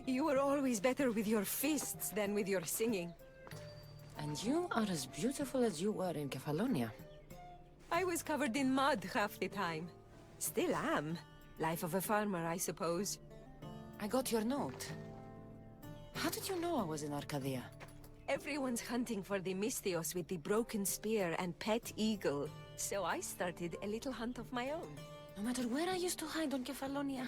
You were always better with your fists than with your singing. And you are as beautiful as you were in Kefalonia. I was covered in mud half the time. Still am. Life of a farmer, I suppose. I got your note. How did you know I was in Arcadia? Everyone's hunting for the Misthios with the broken spear and pet eagle. So I started a little hunt of my own. No matter where I used to hide on Kefalonia,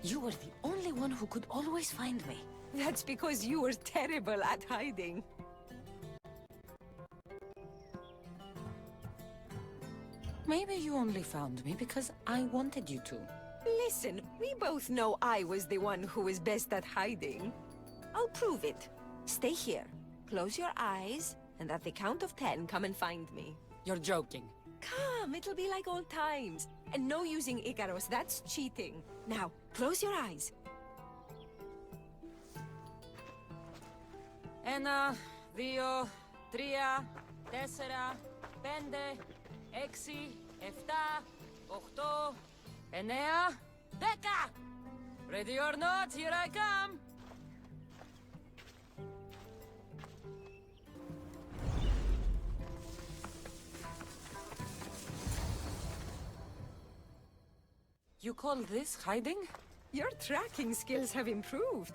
you were the only one who could always find me. That's because you were terrible at hiding. Maybe you only found me because I wanted you to. Listen, we both know I was the one who was best at hiding. I'll prove it. Stay here, close your eyes, and at the count of 10, come and find me. You're joking. Come, it'll be like old times. And no using Icaros, that's cheating. Now, close your eyes. Ένα, δύο, τρία, τέσσερα, πέντε, έξι, εφτά, οχτώ, εννέα, δέκα! Ready or not, here I come! You call this hiding? Your tracking skills have improved.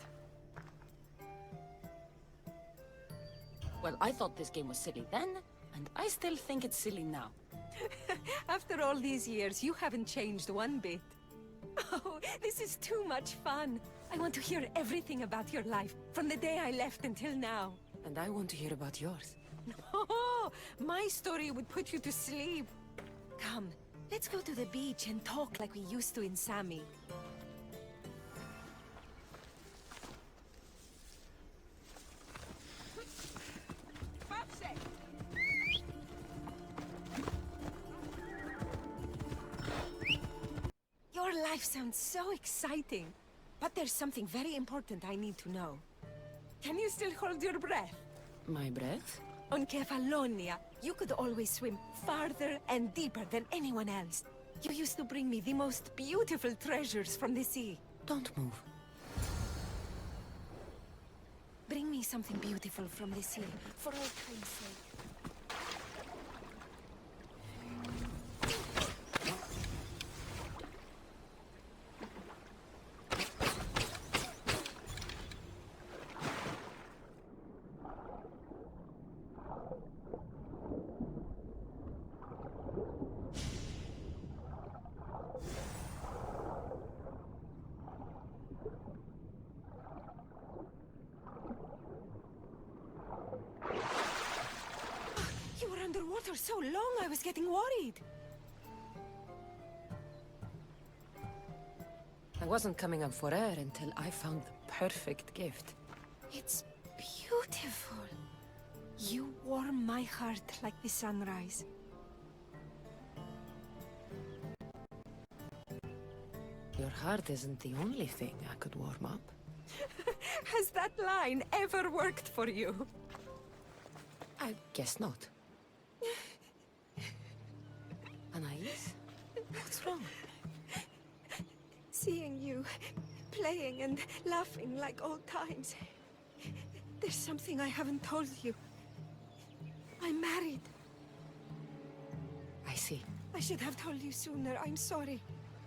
Well, I thought this game was silly then, and I still think it's silly now. After all these years, you haven't changed one bit. Oh, this is too much fun. I want to hear everything about your life, from the day I left until now. And I want to hear about yours. Oh, my story would put you to sleep. Come, let's go to the beach and talk like we used to in Sami. Your life sounds so exciting, but there's something very important I need to know. Can you still hold your breath? My breath? On Kefalonia, you could always swim farther and deeper than anyone else. You used to bring me the most beautiful treasures from the sea. Don't move. Bring me something beautiful from the sea, for all time's sake. You were underwater so long, I was getting worried. I wasn't coming up for air until I found the perfect gift. It's beautiful. You warm my heart like the sunrise. Your heart isn't the only thing I could warm up. Has that line ever worked for you? I guess not. Anais? What's wrong? Seeing you playing and laughing like old times. There's something I haven't told you. I'm married. I see. I should have told you sooner. I'm sorry.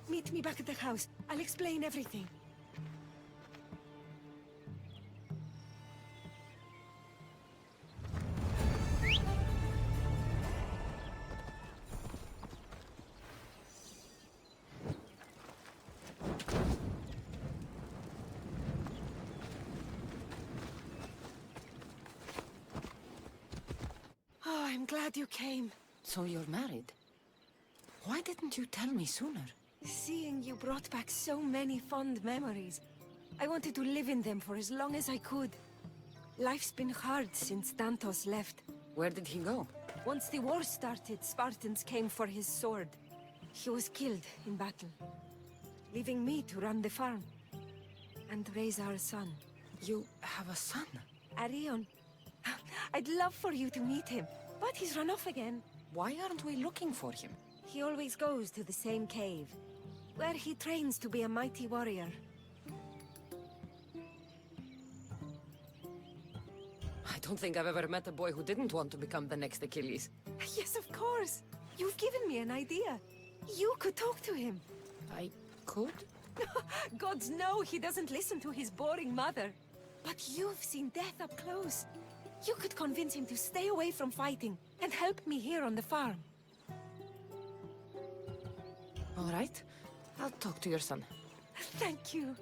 Meet me back at the house. I'll explain everything. Oh, I'm glad you came. So you're married? Why didn't you tell me sooner? Seeing you brought back so many fond memories. I wanted to live in them for as long as I could. Life's been hard since Dantos left. Where did he go? Once the war started, Spartans came for his sword. He was killed in battle, leaving me to run the farm and raise our son. You have a son? Arion. I'd love for you to meet him, but he's run off again. Why aren't we looking for him? He always goes to the same cave, where he trains to be a mighty warrior. I don't think I've ever met a boy who didn't want to become the next Achilles. Yes, of course. You've given me an idea. You could talk to him. I could? Gods know he doesn't listen to his boring mother. But you've seen death up close. You could convince him to stay away from fighting and help me here on the farm. All right. I'll talk to your son. Thank you.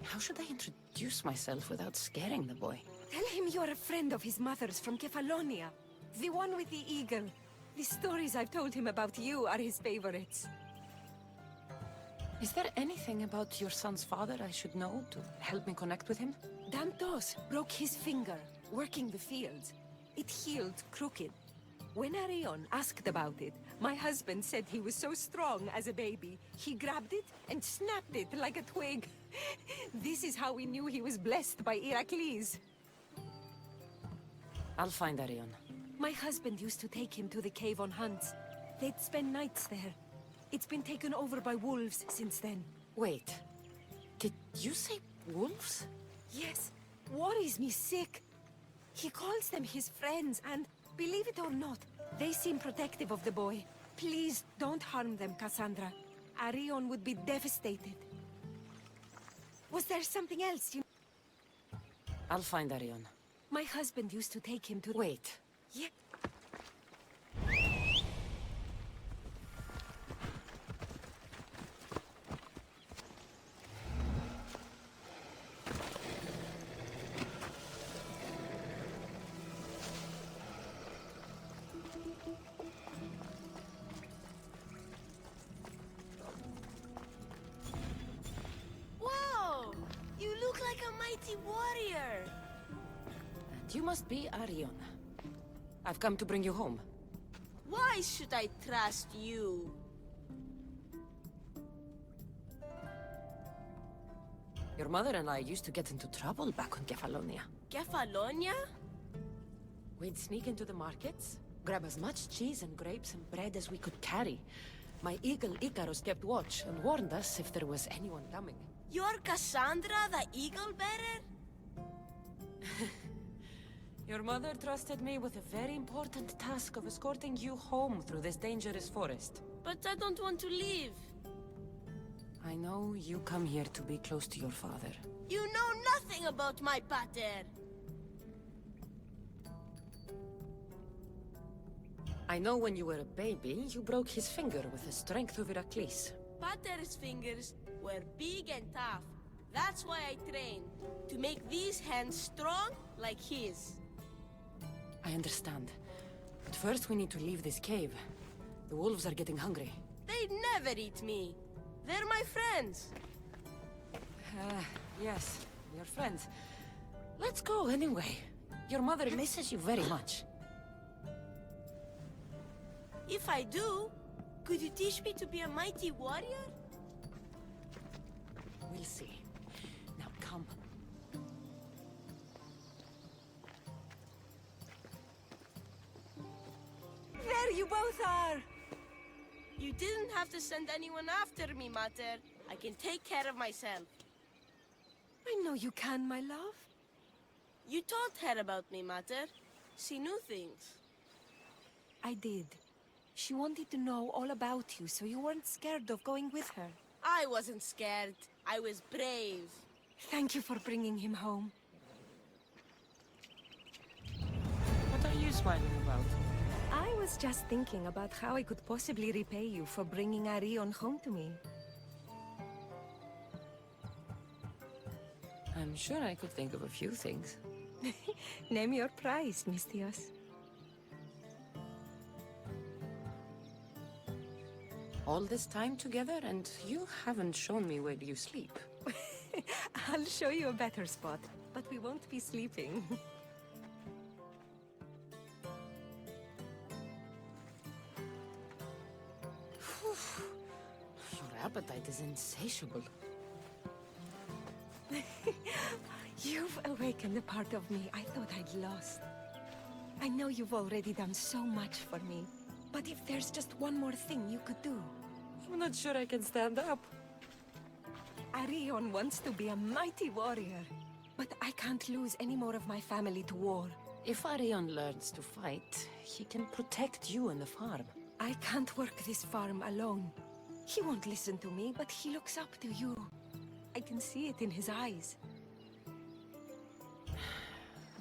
How should I introduce myself without scaring the boy? Tell him you're a friend of his mother's from Kefalonia. The one with the eagle. The stories I've told him about you are his favorites. Is there anything about your son's father I should know to help me connect with him? Dantos broke his finger working the fields. It healed crooked. When Arion asked about it, my husband said he was so strong as a baby, he grabbed it and snapped it like a twig. This is how we knew he was blessed by Heracles. I'll find Arion. My husband used to take him to the cave on hunts. They'd spend nights there. It's been taken over by wolves since then. Wait. Did you say wolves? Yes, worries me sick. He calls them his friends and, believe it or not, they seem protective of the boy. Please don't harm them, Cassandra. Arion would be devastated. Was there something else you... I'll find Arion. My husband used to take him to... Wait. Yeah. Whoa! You look like a mighty warrior! And you must be Arion. I've come to bring you home. Why should I trust you? Your mother and I used to get into trouble back on Kefalonia. Kefalonia? We'd sneak into the markets, grab as much cheese and grapes and bread as we could carry. My eagle Icarus kept watch and warned us if there was anyone coming. You're Cassandra, the eagle bearer? Your mother trusted me with a very important task of escorting you home through this dangerous forest. But I don't want to leave. I know you come here to be close to your father. You know nothing about my pater. I know when you were a baby, you broke his finger with the strength of Heracles. Pater's fingers were big and tough. That's why I trained. To make these hands strong like his. I understand. But first we need to leave this cave. The wolves are getting hungry. They'd never eat me. They're my friends. Yes, your friends. Let's go anyway. Your mother misses you very much. If I do, could you teach me to be a mighty warrior? We'll see. Now come. There you both are! You didn't have to send anyone after me, Mater. I can take care of myself. I know you can, my love. You told her about me, Mater. She knew things. I did. She wanted to know all about you, so you weren't scared of going with her. I wasn't scared. I was brave. Thank you for bringing him home. What are you smiling about? I was just thinking about how I could possibly repay you for bringing Arion home to me. I'm sure I could think of a few things. Name your price, Mistios. All this time together, and you haven't shown me where you sleep. I'll show you a better spot, but we won't be sleeping. Your appetite is insatiable. You've awakened a part of me I thought I'd lost. I know you've already done so much for me, but if there's just one more thing you could do. I'm not sure I can stand up. Arion wants to be a mighty warrior, but I can't lose any more of my family to war. If Arion learns to fight, he can protect you and the farm. I can't work this farm alone. He won't listen to me, but he looks up to you. I can see it in his eyes.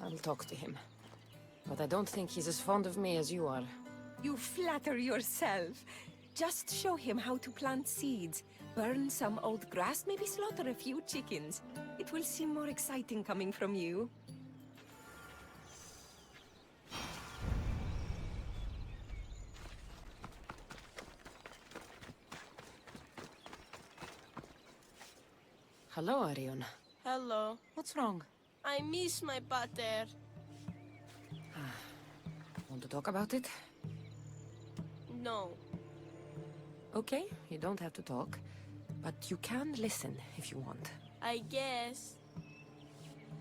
I'll talk to him. But I don't think he's as fond of me as you are. You flatter yourself. Just show him how to plant seeds. Burn some old grass, maybe slaughter a few chickens. It will seem more exciting coming from you. Hello, Arion. Hello. What's wrong? I miss my pater. Want to talk about it? No. Okay, you don't have to talk. But you can listen if you want. I guess.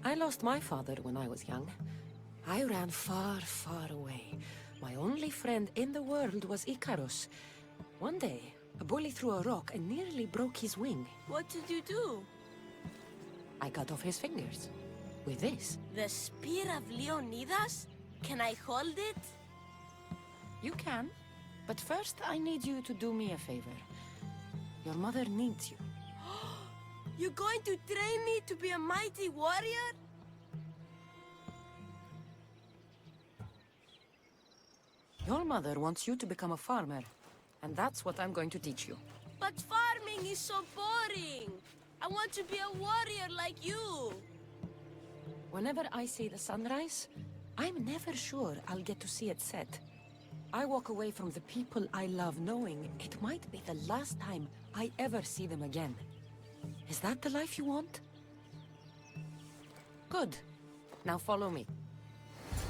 I lost my father when I was young. I ran far, far away. My only friend in the world was Icarus. One day, a bully threw a rock and nearly broke his wing. What did you do? I cut off his fingers. With this. The spear of Leonidas? Can I hold it? You can. But first, I need you to do me a favor. Your mother needs you. You're going to train me to be a mighty warrior? Your mother wants you to become a farmer. And that's what I'm going to teach you. But farming is so boring. I want to be a warrior like you. Whenever I see the sunrise, I'm never sure I'll get to see it set. I walk away from the people I love knowing it might be the last time I ever see them again. Is that the life you want? Good. Now follow me.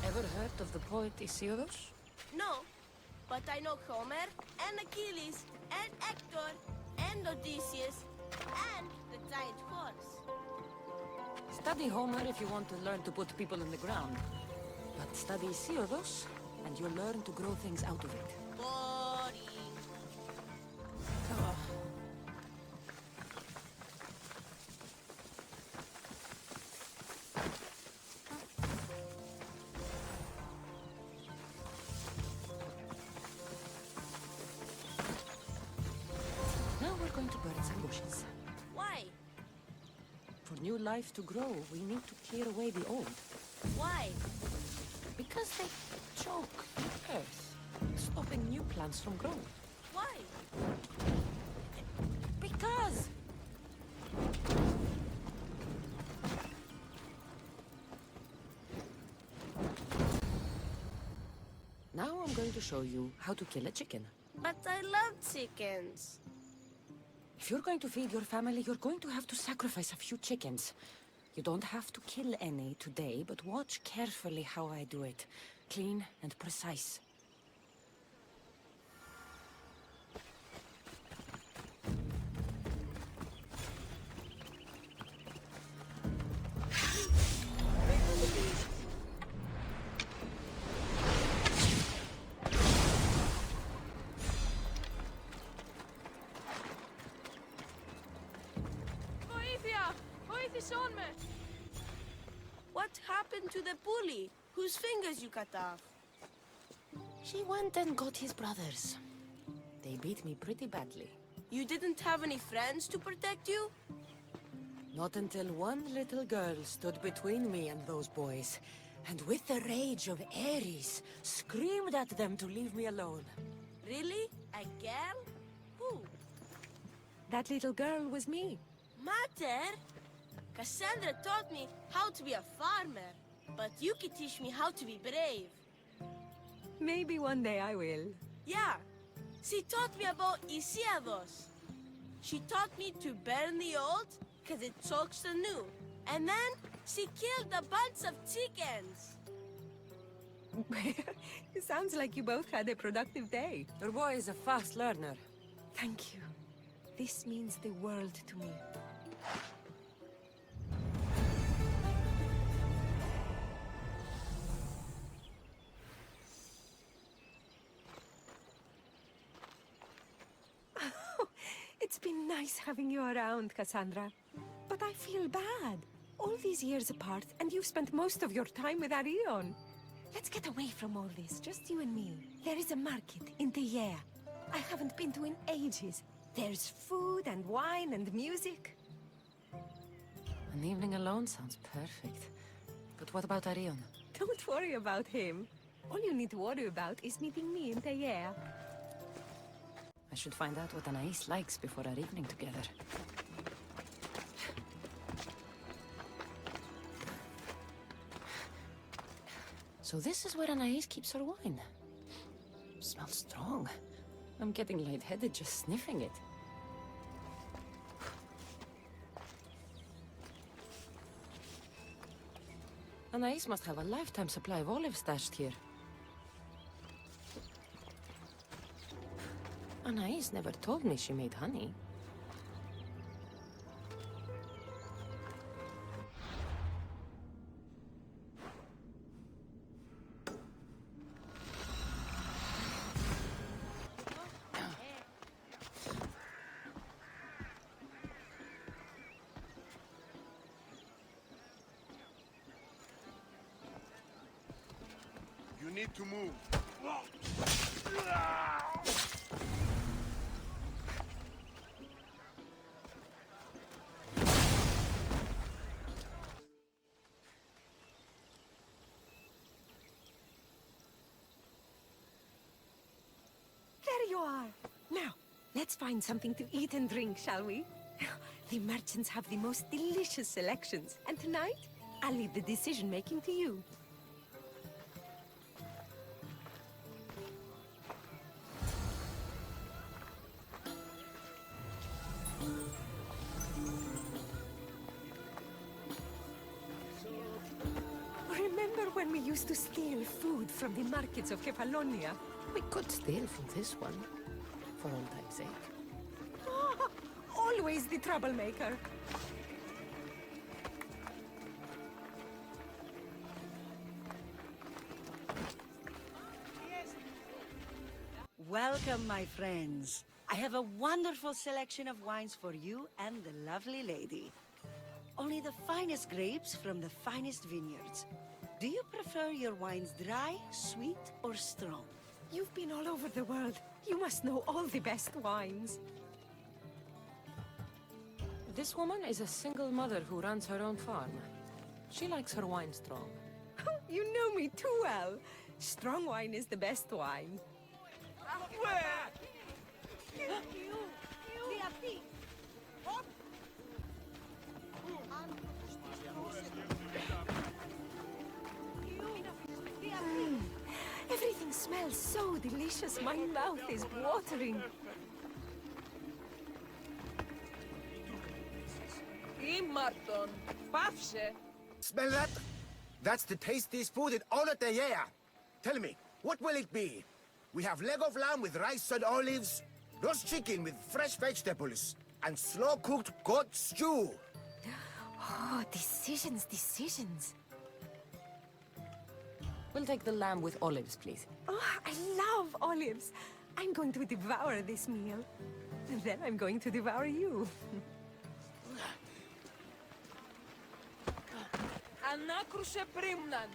Ever heard of the poet Isildos? No, but I know Homer, and Achilles, and Hector, and Odysseus, and the giant horse. Study Homer if you want to learn to put people in the ground. But study Isildos, and you'll learn to grow things out of it. Boring. Now we're going to burn some bushes. Why? For new life to grow, we need to clear away the old. Why? Because they choke the earth, stopping new plants from growing. Why? Because! Now I'm going to show you how to kill a chicken. But I love chickens. If you're going to feed your family, you're going to have to sacrifice a few chickens. You don't have to kill any today, but watch carefully how I do it. Clean and precise. What happened to the bully whose fingers you cut off? He went and got his brothers. They beat me pretty badly. You didn't have any friends to protect you? Not until one little girl stood between me and those boys, and with the rage of Ares, screamed at them to leave me alone. Really? A girl? Who? That little girl was me. Mater? Cassandra taught me how to be a farmer, but you can teach me how to be brave. Maybe one day I will. Yeah, she taught me about Isiados. She taught me to burn the old, because it chokes the new. And then she killed a bunch of chickens. It sounds like you both had a productive day. Your boy is a fast learner. Thank you. This means the world to me. nice having you around, Cassandra. But I feel bad. All these years apart, and you've spent most of your time with Arion. Let's get away from all this, just you and me. There is a market in Teia. I haven't been to in ages. There's food and wine and music. An evening alone sounds perfect. But what about Arion? Don't worry about him. All you need to worry about is meeting me in Teia. I should find out what Anais likes before our evening together. So this is where Anais keeps her wine. Smells strong. I'm getting lightheaded just sniffing it. Anais must have a lifetime supply of olives stashed here. Anais never told me she made honey. You need to move. There you are. Now, let's find something to eat and drink, shall we? The merchants have the most delicious selections, and tonight, I'll leave the decision-making to you. Remember when we used to steal food from the markets of Kefalonia? We could steal from this one, for old time's sake. Ah, always the troublemaker. Welcome, my friends. I have a wonderful selection of wines for you and the lovely lady. Only the finest grapes from the finest vineyards. Do you prefer your wines dry, sweet, or strong? You've been all over the world. You must know all the best wines. This woman is a single mother who runs her own farm. She likes her wine strong. You know me too well. Strong wine is the best wine. Everything smells so delicious. My mouth is watering. Smell that? That's the tastiest food in all of the year. Tell me, what will it be? We have leg of lamb with rice and olives, roast chicken with fresh vegetables, and slow-cooked goat stew. Oh, decisions, decisions. We'll take the lamb with olives, please. Oh, I love olives. I'm going to devour this meal. And then I'm going to devour you. Ανάκρουσε πρίμναν.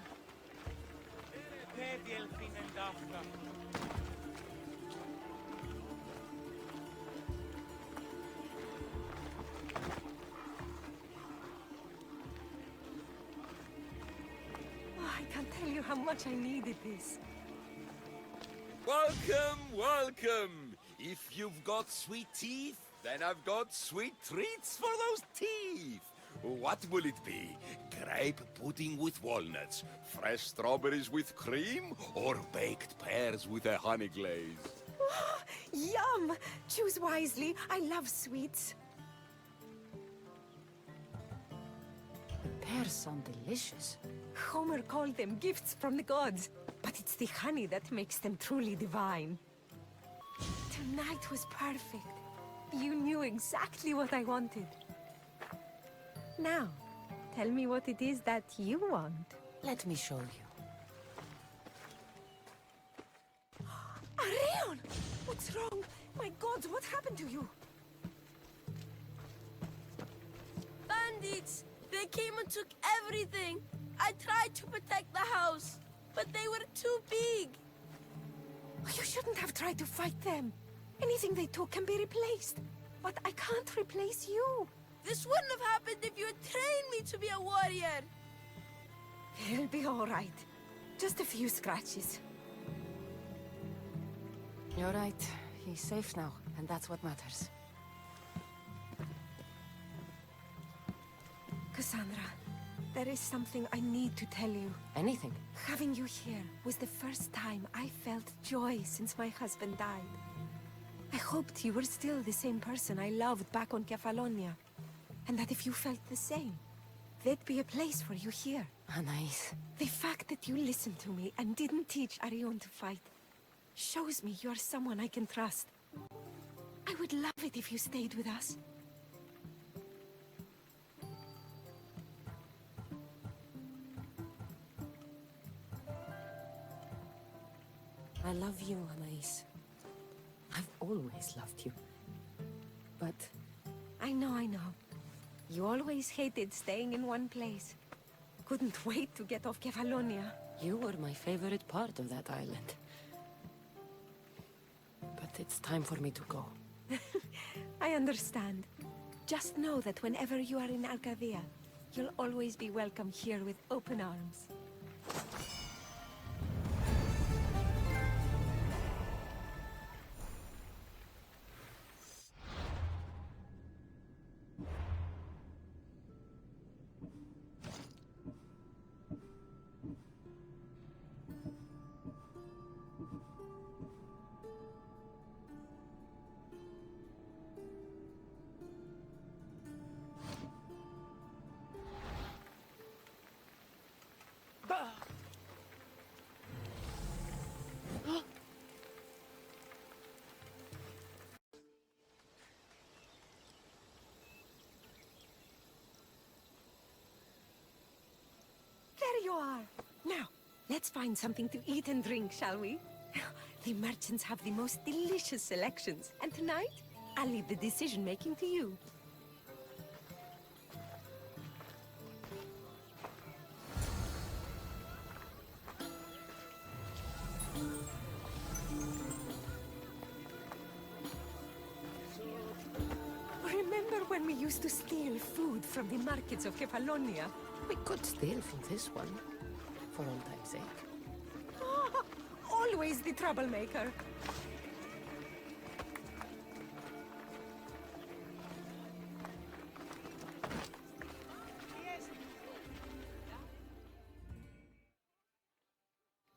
Oh, I can't tell you how much I needed this. Welcome, welcome! If you've got sweet teeth, then I've got sweet treats for those teeth! What will it be? Grape pudding with walnuts, fresh strawberries with cream, or baked pears with a honey glaze? Oh, yum! Choose wisely. I love sweets. The pears sound delicious. Homer called them gifts from the gods, but it's the honey that makes them truly divine. Tonight was perfect. You knew exactly what I wanted. Now, tell me what it is that you want. Let me show you. Arion! What's wrong? My gods, what happened to you? bandits! They came and took everything! I tried to protect the house, but they were too big! You shouldn't have tried to fight them. Anything they took can be replaced. But I can't replace you. This wouldn't have happened if you had trained me to be a warrior! It'll be all right. Just a few scratches. You're right. He's safe now, and that's what matters. Cassandra, there is something I need to tell you. Anything? Having you here was the first time I felt joy since my husband died. I hoped you were still the same person I loved back on Kefalonia. And that if you felt the same, there'd be a place for you here. Anais. The fact that you listened to me and didn't teach Arion to fight shows me you're someone I can trust. I would love it if you stayed with us. I love you, Anais. I've always loved you. But I know. You always hated staying in one place. Couldn't wait to get off Kefalonia. you were my favorite part of that island. But it's time for me to go. I understand. Just know that whenever you are in Arcadia, you'll always be welcome here with open arms. There you are! Now, let's find something to eat and drink, shall we? The merchants have the most delicious selections, and tonight, I'll leave the decision-making to you. Remember when we used to steal food from the markets of Kefalonia? We could steal from this one, for old time's sake. Ah, always the troublemaker.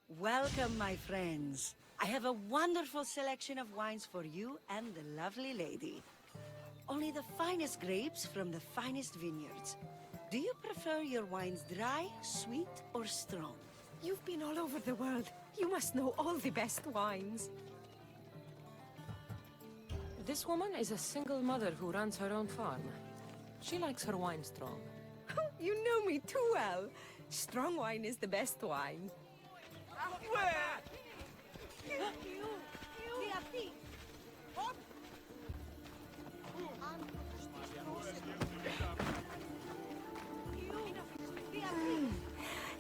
Welcome, my friends. I have a wonderful selection of wines for you and the lovely lady. Only the finest grapes from the finest vineyards. Do you prefer your wines dry, sweet, or strong? You've been all over the world. You must know all the best wines. This woman is a single mother who runs her own farm. She likes her wine strong. You know me too well. Strong wine is the best wine.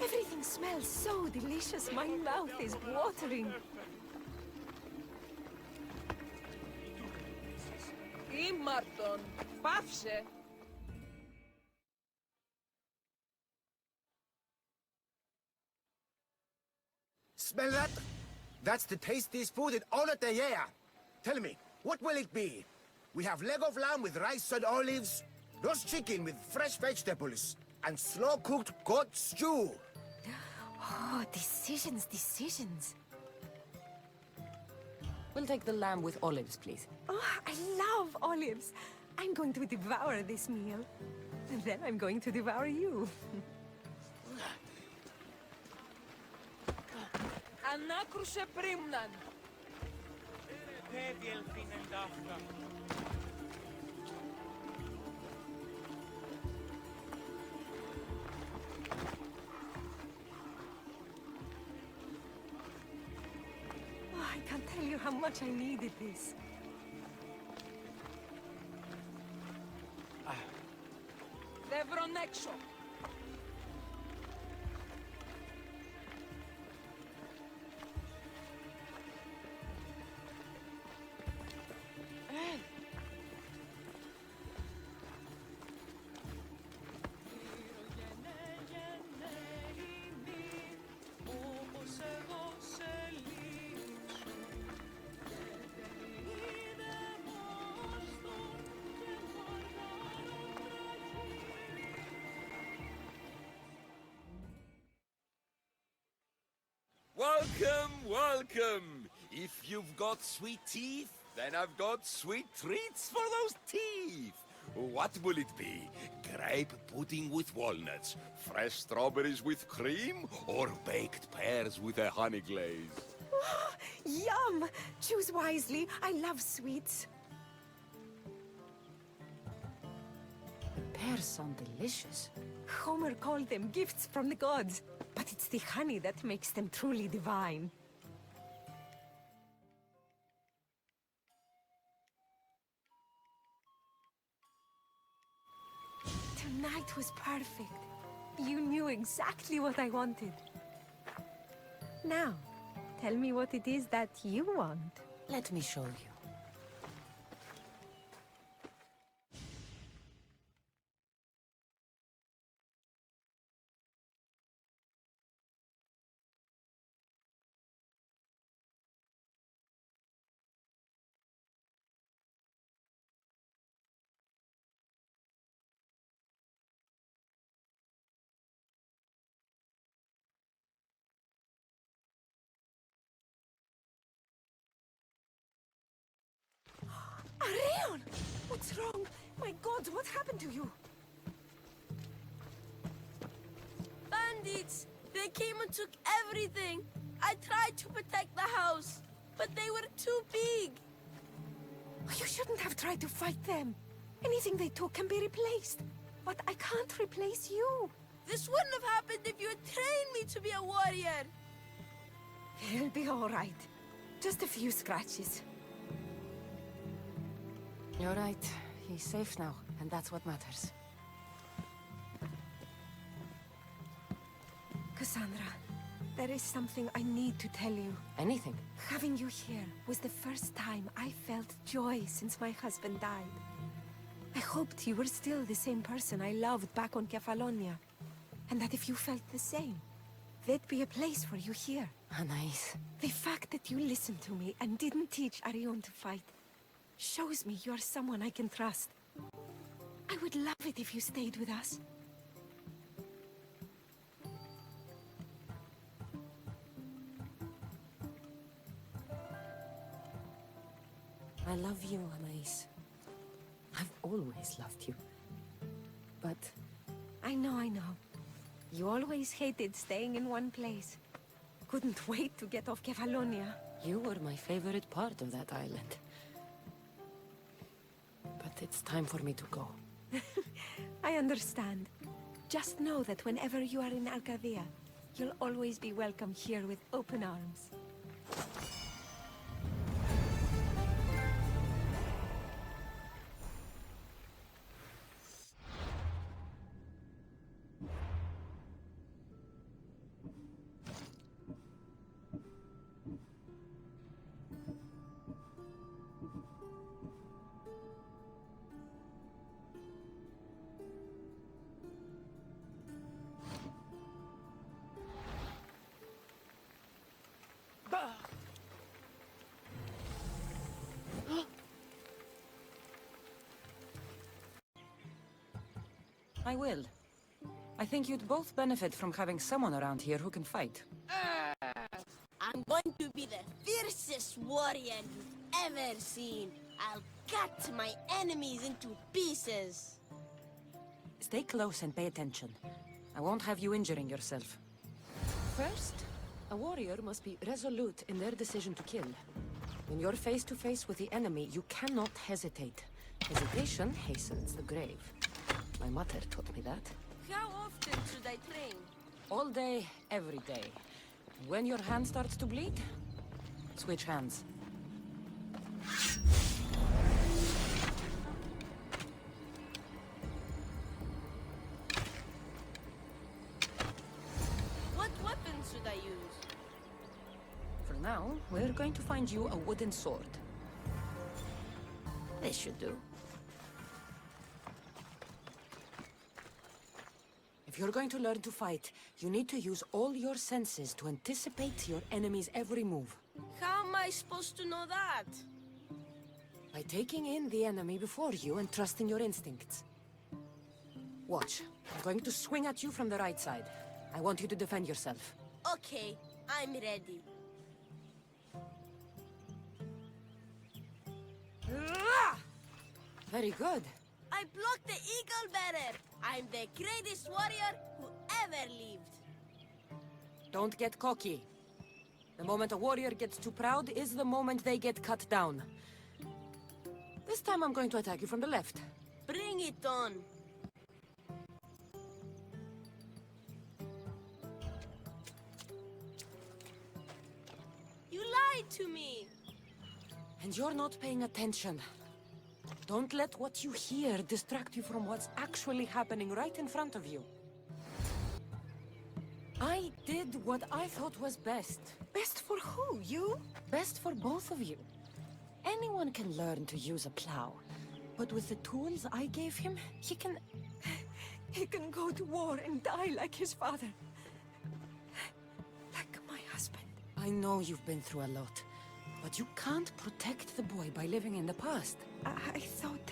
Everything smells so delicious. My mouth is watering. Ήμαρτον, πάυσε. Smell that? That's the tastiest food in all of the year. Tell me, what will it be? We have leg of lamb with rice and olives, roast chicken with fresh vegetables, and slow-cooked goat stew. Oh, decisions, decisions. We'll take the lamb with olives, please. Oh, I love olives. I'm going to devour this meal. And then I'm going to devour you. Ανάκρουσε πρίμναν. Oh, I can't tell you how much I needed this. Δεν βρουν έξω. Welcome, welcome! If you've got sweet teeth, then I've got sweet treats for those teeth! What will it be? Grape pudding with walnuts, fresh strawberries with cream, or baked pears with a honey glaze? Yum! Choose wisely. I love sweets. The pears sound delicious. Homer called them gifts from the gods, but it's the honey that makes them truly divine. Tonight was perfect. You knew exactly what I wanted. Now, tell me what it is that you want. Let me show you. Arion! What's wrong? My God, what happened to you? Bandits! They came and took everything! I tried to protect the house, but they were too big! You shouldn't have tried to fight them. Anything they took can be replaced. But I can't replace you. This wouldn't have happened if you had trained me to be a warrior! It'll be all right. Just a few scratches. You're right. He's safe now, and that's what matters. Cassandra, there is something I need to tell you. Anything? Having you here was the first time I felt joy since my husband died. I hoped you were still the same person I loved back on Kefalonia. And that if you felt the same, there'd be a place for you here. Anais. The fact that you listened to me and didn't teach Arion to fight shows me you're someone I can trust. I would love it if you stayed with us. I love you, Anais. I've always loved you. But I know. You always hated staying in one place. Couldn't wait to get off Kefalonia. you were my favorite part of that island. But it's time for me to go. I understand. Just know that whenever you are in Arcadia, you'll always be welcome here with open arms. I will. I think you'd both benefit from having someone around here who can fight. I'm going to be the fiercest warrior you've ever seen. I'll cut my enemies into pieces. Stay close and pay attention. I won't have you injuring yourself. First, a warrior must be resolute in their decision to kill. When you're face to face with the enemy, you cannot hesitate. Hesitation hastens the grave. My mother taught me that. How often should I train? All day, every day. When your hand starts to bleed, switch hands. We're going to find you a wooden sword. This should do. If you're going to learn to fight, you need to use all your senses to anticipate your enemy's every move. How am I supposed to know that? By taking in the enemy before you and trusting your instincts. Watch. I'm going to swing at you from the right side. I want you to defend yourself. Okay, I'm ready. Very good. I blocked the eagle better. I'm the greatest warrior who ever lived. Don't get cocky. The moment a warrior gets too proud is the moment they get cut down. This time I'm going to attack you from the left. Bring it on. You lied to me. And you're not paying attention. Don't let what you hear distract you from what's actually happening right in front of you. I did what I thought was best. Best for who? You? Best for both of you. Anyone can learn to use a plow. But with the tools I gave him, he can go to war and die like his father. Like my husband. I know you've been through a lot, but you can't protect the boy by living in the past. I thought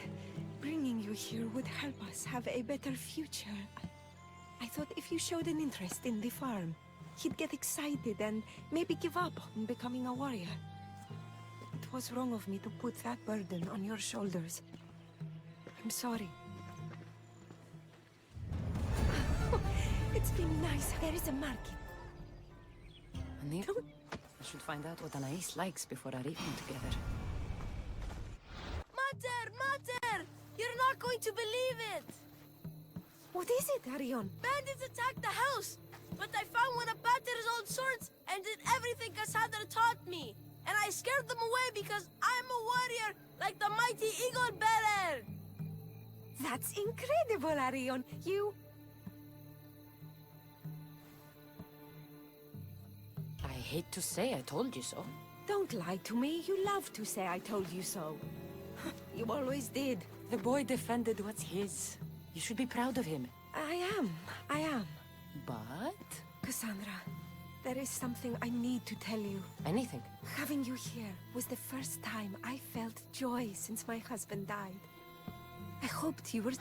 bringing you here would help us have a better future. I thought if you showed an interest in the farm, he'd get excited and maybe give up on becoming a warrior. It was wrong of me to put that burden on your shoulders. I'm sorry. It's been nice. There is a market. Anita, I should find out what Anais likes before our evening together. Mater! Mater! You're not going to believe it! What is it, Arion? Bandits attacked the house! But I found one of Pater's old swords and did everything Cassandra taught me! And I scared them away because I'm a warrior like the mighty eagle bearer! That's incredible, Arion. You... I hate to say I told you so. Don't lie to me. You love to say I told you so. You always did. The boy defended what's his. You should be proud of him. I am. But... Cassandra, there is something I need to tell you. anything. Having you here was the first time I felt joy since my husband died. I hoped you were...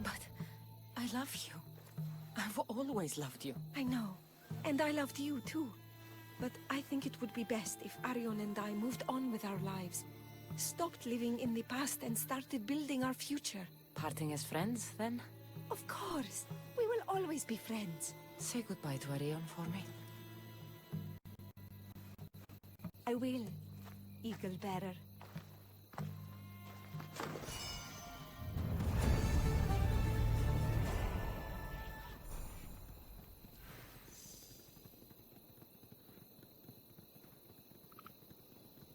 But I love you. I've always loved you. I know. And I loved you too. But I think it would be best if Arion and I moved on with our lives. Stopped living in the past and started building our future. Parting as friends, then? Of course. We will always be friends. Say goodbye to Arion for me. I will, Eagle Bearer.